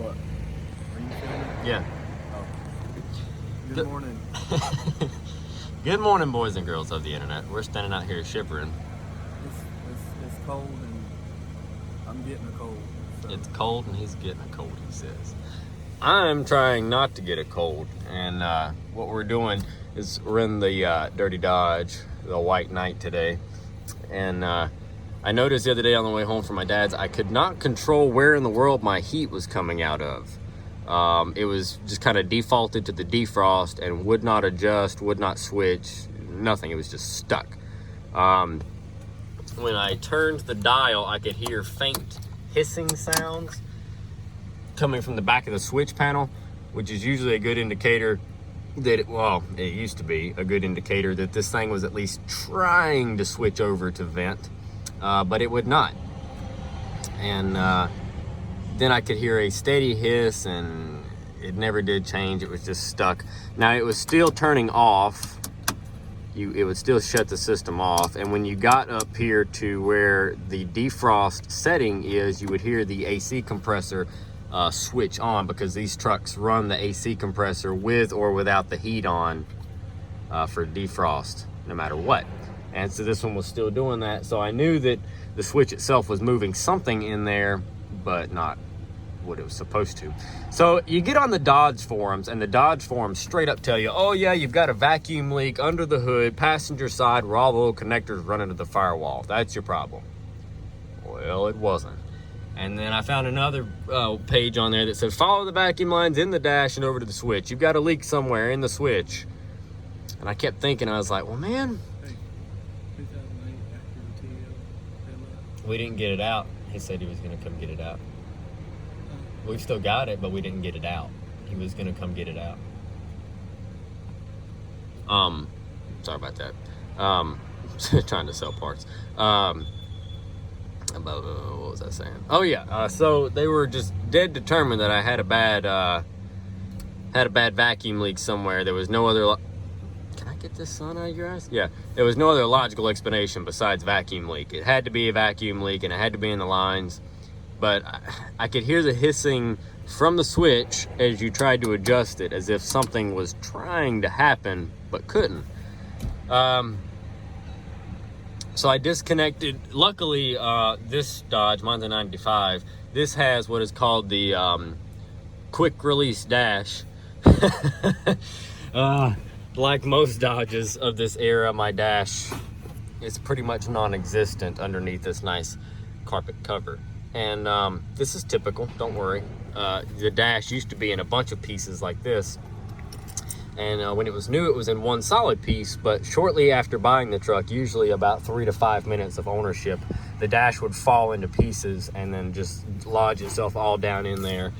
What? Are you filming? Yeah. Oh. Good morning. Good morning, boys and girls of the internet. We're standing out here shivering. It's cold and I'm getting a cold. So. It's cold and he's getting a cold, he says. I'm trying not to get a cold, and what we're doing is we're in the Dirty Dodge, the White Knight today, and I noticed the other day on the way home from my dad's, I could not control where in the world my heat was coming out of. It was just kind of defaulted to the defrost and would not adjust, would not switch, nothing. It was just stuck. When I turned the dial, I could hear faint hissing sounds coming from the back of the switch panel, which is usually a good indicator that it used to be a good indicator that this thing was at least trying to switch over to vent, but it would not. And then I could hear a steady hiss, and it never did change. It was just stuck. Now it was still turning off. It would still shut the system off, and when you got up here to where the defrost setting is, you would hear the AC compressor switch on, because these trucks run the AC compressor with or without the heat on for defrost, no matter what. And so this one was still doing that, so I knew that the switch itself was moving something in there, but not what it was supposed to. So you get on the Dodge forums, and the Dodge forums straight up tell you, oh yeah, you've got a vacuum leak under the hood, passenger side, where all the little connectors run into the firewall. That's your problem. Well, it wasn't. And then I found another page on there that said, follow the vacuum lines in the dash and over to the switch. You've got a leak somewhere in the switch. And I kept thinking, I was like, well, man. Hey, 2008 after the TL, We didn't get it out. He said he was going to come get it out. We've still got it, but we didn't get it out. He was going to come get it out. Sorry about that. Trying to sell parts. What was I saying? Oh yeah, so they were just dead determined that I had a bad vacuum leak somewhere. There was no other. Can I get this sun out of your eyes? Yeah, there was no other logical explanation besides vacuum leak. It had to be a vacuum leak, and it had to be in the lines. But I could hear the hissing from the switch as you tried to adjust it, as if something was trying to happen but couldn't. So I disconnected. Luckily, this Dodge, mine's a 95, this has what is called the quick release dash. Like most Dodges of this era, my dash is pretty much non-existent underneath this nice carpet cover. And this is typical, don't worry. The dash used to be in a bunch of pieces like this. And when it was new, it was in one solid piece, but shortly after buying the truck, usually about 3 to 5 minutes of ownership, the dash would fall into pieces and then just lodge itself all down in there.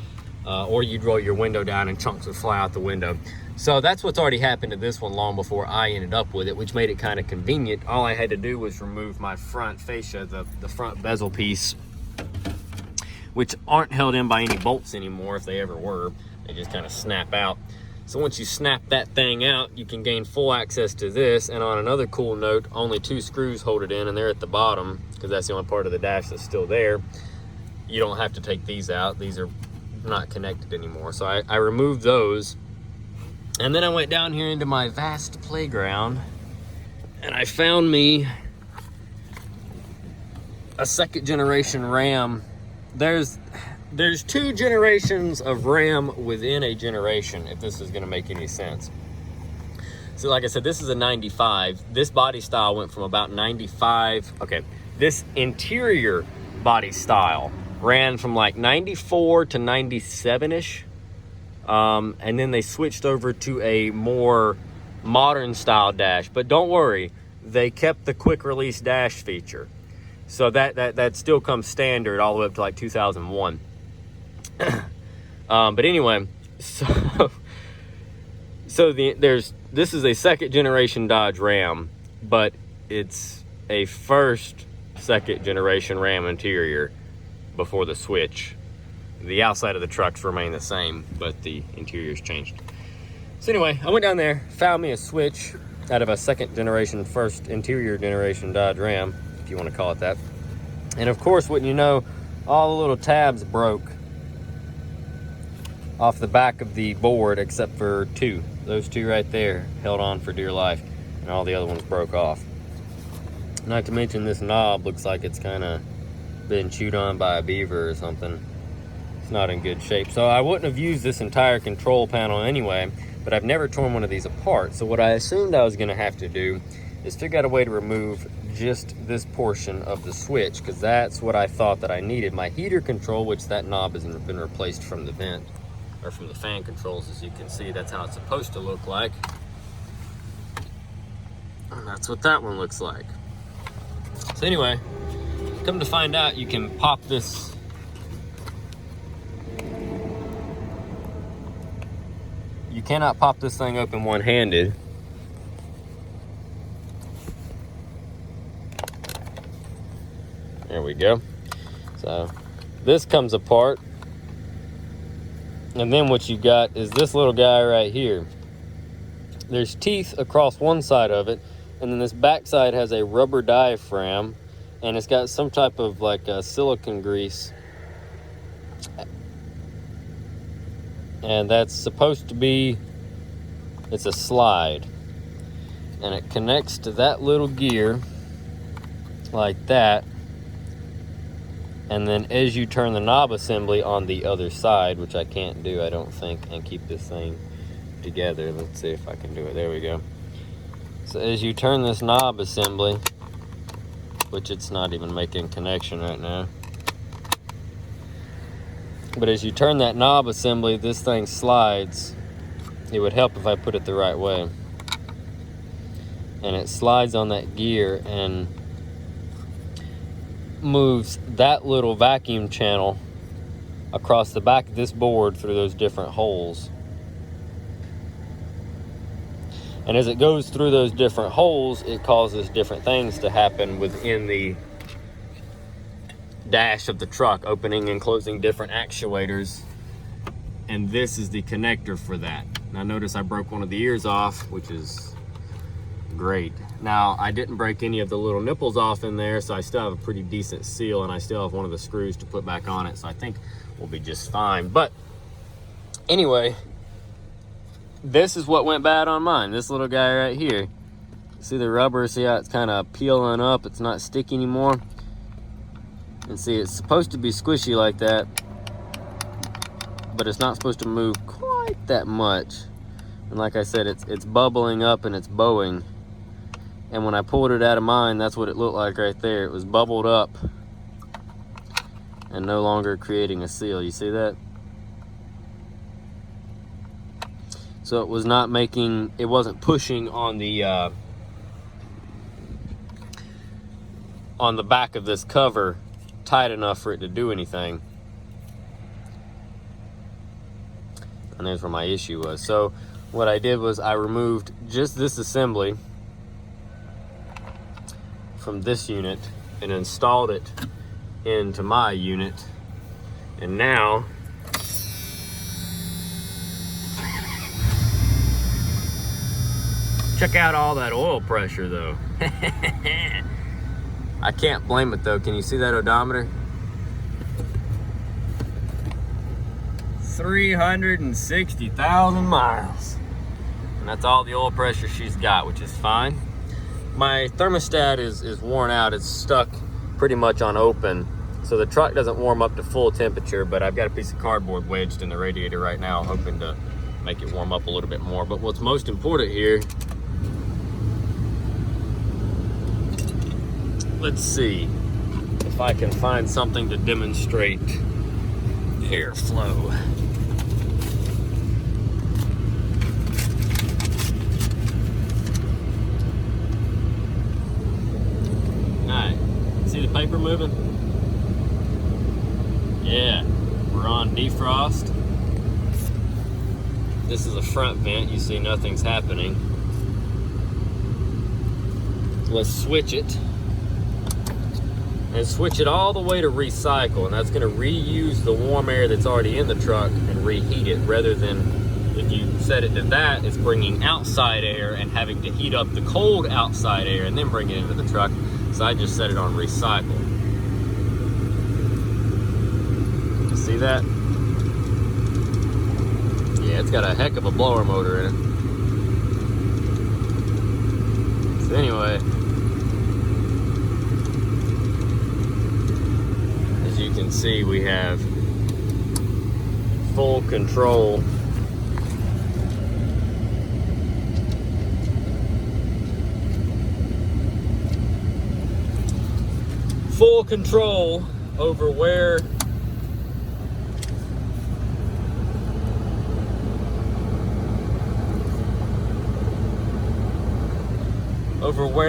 Or you'd roll your window down and chunks would fly out the window. So that's what's already happened to this one long before I ended up with it, which made it kind of convenient. All I had to do was remove my front fascia, the front bezel piece, which aren't held in by any bolts anymore if they ever were. They just kind of snap out. So once you snap that thing out, you can gain full access to this. And on another cool note, only 2 screws hold it in, and they're at the bottom, because that's the only part of the dash that's still there. You don't have to take these out. These are not connected anymore. So I removed those. And then I went down here into my vast playground, and I found me a 2nd generation Ram. There's 2 generations of Ram within a generation, if this is going to make any sense. So like I said, this is a 95. This body style went from about 95. Okay, this interior body style ran from like 94 to 97-ish. And then they switched over to a more modern style dash. But don't worry, they kept the quick release dash feature. So that still comes standard all the way up to like 2001. But anyway, so this is a 2nd generation Dodge Ram, but it's a 2nd generation Ram interior before the switch. The outside of the trucks remain the same, but the interior's changed. So anyway, I went down there, found me a switch out of a 2nd generation, 1st interior generation Dodge Ram, if you want to call it that. And of course, wouldn't you know, all the little tabs broke. off the back of the board except for two. Those two right there held on for dear life, and all the other ones broke off. Not to mention this knob looks like it's kind of been chewed on by a beaver or something. It's not in good shape. So I wouldn't have used this entire control panel anyway, but I've never torn one of these apart. So what I assumed I was gonna have to do is figure out a way to remove just this portion of the switch, because that's what I thought that I needed. My heater control, which that knob has been replaced from the vent, or from the fan controls, as you can see. That's how it's supposed to look like. And that's what that one looks like. So anyway, come to find out, you can pop this. You cannot pop this thing open one-handed. There we go. So this comes apart. And then what you got is this little guy right here. There's teeth across one side of it, and then this back side has a rubber diaphragm, and it's got some type of like a silicone grease. And that's supposed to be, it's a slide. And it connects to that little gear like that. And then as you turn the knob assembly on the other side, which I can't do, I don't think, and keep this thing together. Let's see if I can do it. There we go. So as you turn this knob assembly, which it's not even making connection right now. But as you turn that knob assembly, this thing slides. It would help if I put it the right way. And it slides on that gear and moves that little vacuum channel across the back of this board through those different holes. And as it goes through those different holes, it causes different things to happen within the dash of the truck, opening and closing different actuators. And this is the connector for that. Now notice I broke one of the ears off, which is great. Now I didn't break any of the little nipples off in there, so I still have a pretty decent seal, and I still have one of the screws to put back on it, so I think we'll be just fine. But anyway, this is what went bad on mine, this little guy right here. See the rubber, see how it's kind of peeling up, it's not sticky anymore. And see, it's supposed to be squishy like that, but it's not supposed to move quite that much. And like I said, it's bubbling up and it's bowing. And when I pulled it out of mine, that's what it looked like right there. It was bubbled up and no longer creating a seal. You see that? So it was not making, it wasn't pushing on the back of this cover tight enough for it to do anything. And there's where my issue was. So what I did was I removed just this assembly from this unit and installed it into my unit. And now check out all that oil pressure though. I can't blame it though. Can you see that odometer? 360,000 miles. And that's all the oil pressure she's got, which is fine. My thermostat is worn out. It's stuck pretty much on open. So the truck doesn't warm up to full temperature, but I've got a piece of cardboard wedged in the radiator right now, hoping to make it warm up a little bit more. But what's most important here, let's see if I can find something to demonstrate airflow. Alright, see the paper moving? Yeah, we're on defrost. This is a front vent, you see nothing's happening. Let's switch it. And switch it all the way to recycle, and that's going to reuse the warm air that's already in the truck and reheat it, rather than if you set it to that, it's bringing outside air and having to heat up the cold outside air and then bring it into the truck. So I just set it on recycle. You see that? it's got a heck of a blower motor in it. So anyway, as you can see, we have full control over where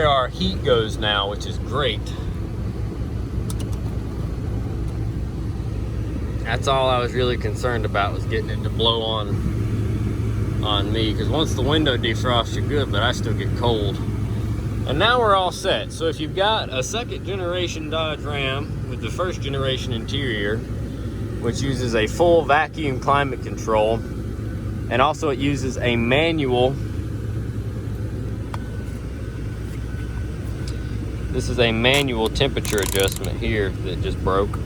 our heat goes now, which is great. That's all I was really concerned about, was getting it to blow on me, because once the window defrosts, you're good, but I still get cold. And now we're all set. So if you've got a second generation Dodge Ram with the first generation interior, which uses a full vacuum climate control, and also it uses a manual. This is a manual temperature adjustment here that just broke.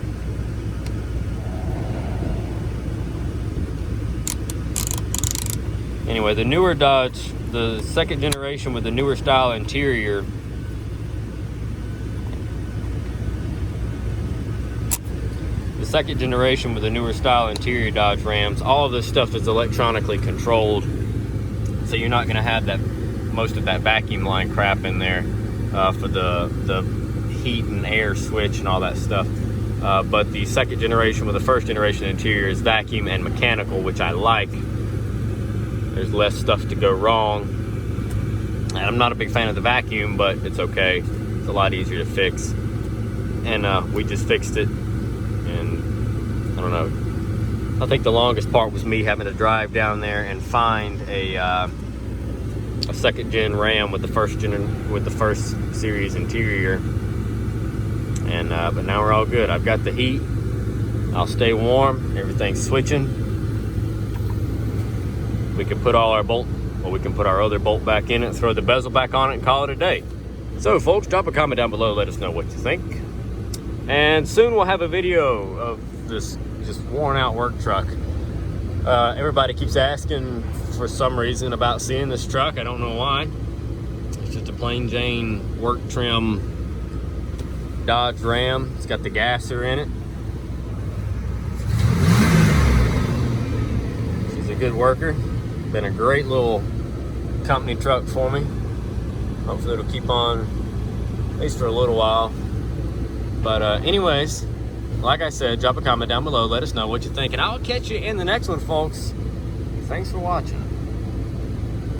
Anyway, the newer Dodge, the second generation with the newer style interior, Dodge Rams, all of this stuff is electronically controlled, so you're not going to have that most of that vacuum line crap in there for the heat and air switch and all that stuff. But the second generation with the first generation interior is vacuum and mechanical, which I like. There's less stuff to go wrong. And I'm not a big fan of the vacuum, but it's okay. It's a lot easier to fix. And we just fixed it. And I don't know. I think the longest part was me having to drive down there and find a second gen Ram with the first series interior. And but now we're all good. I've got the heat. I'll stay warm. Everything's switching. We can put all our bolt, or we can put our other bolt back in it, throw the bezel back on it, and call it a day. So folks, drop a comment down below, let us know what you think. And soon we'll have a video of this just worn out work truck. Everybody keeps asking for some reason about seeing this truck. I don't know why. It's just a plain Jane work trim Dodge Ram. It's got the gasser in it. She's a good worker. Been a great little company truck for me. Hopefully it'll keep on at least for a little while. But anyways, like I said, drop a comment down below, let us know what you think, and I'll catch you in the next one, folks. Thanks for watching.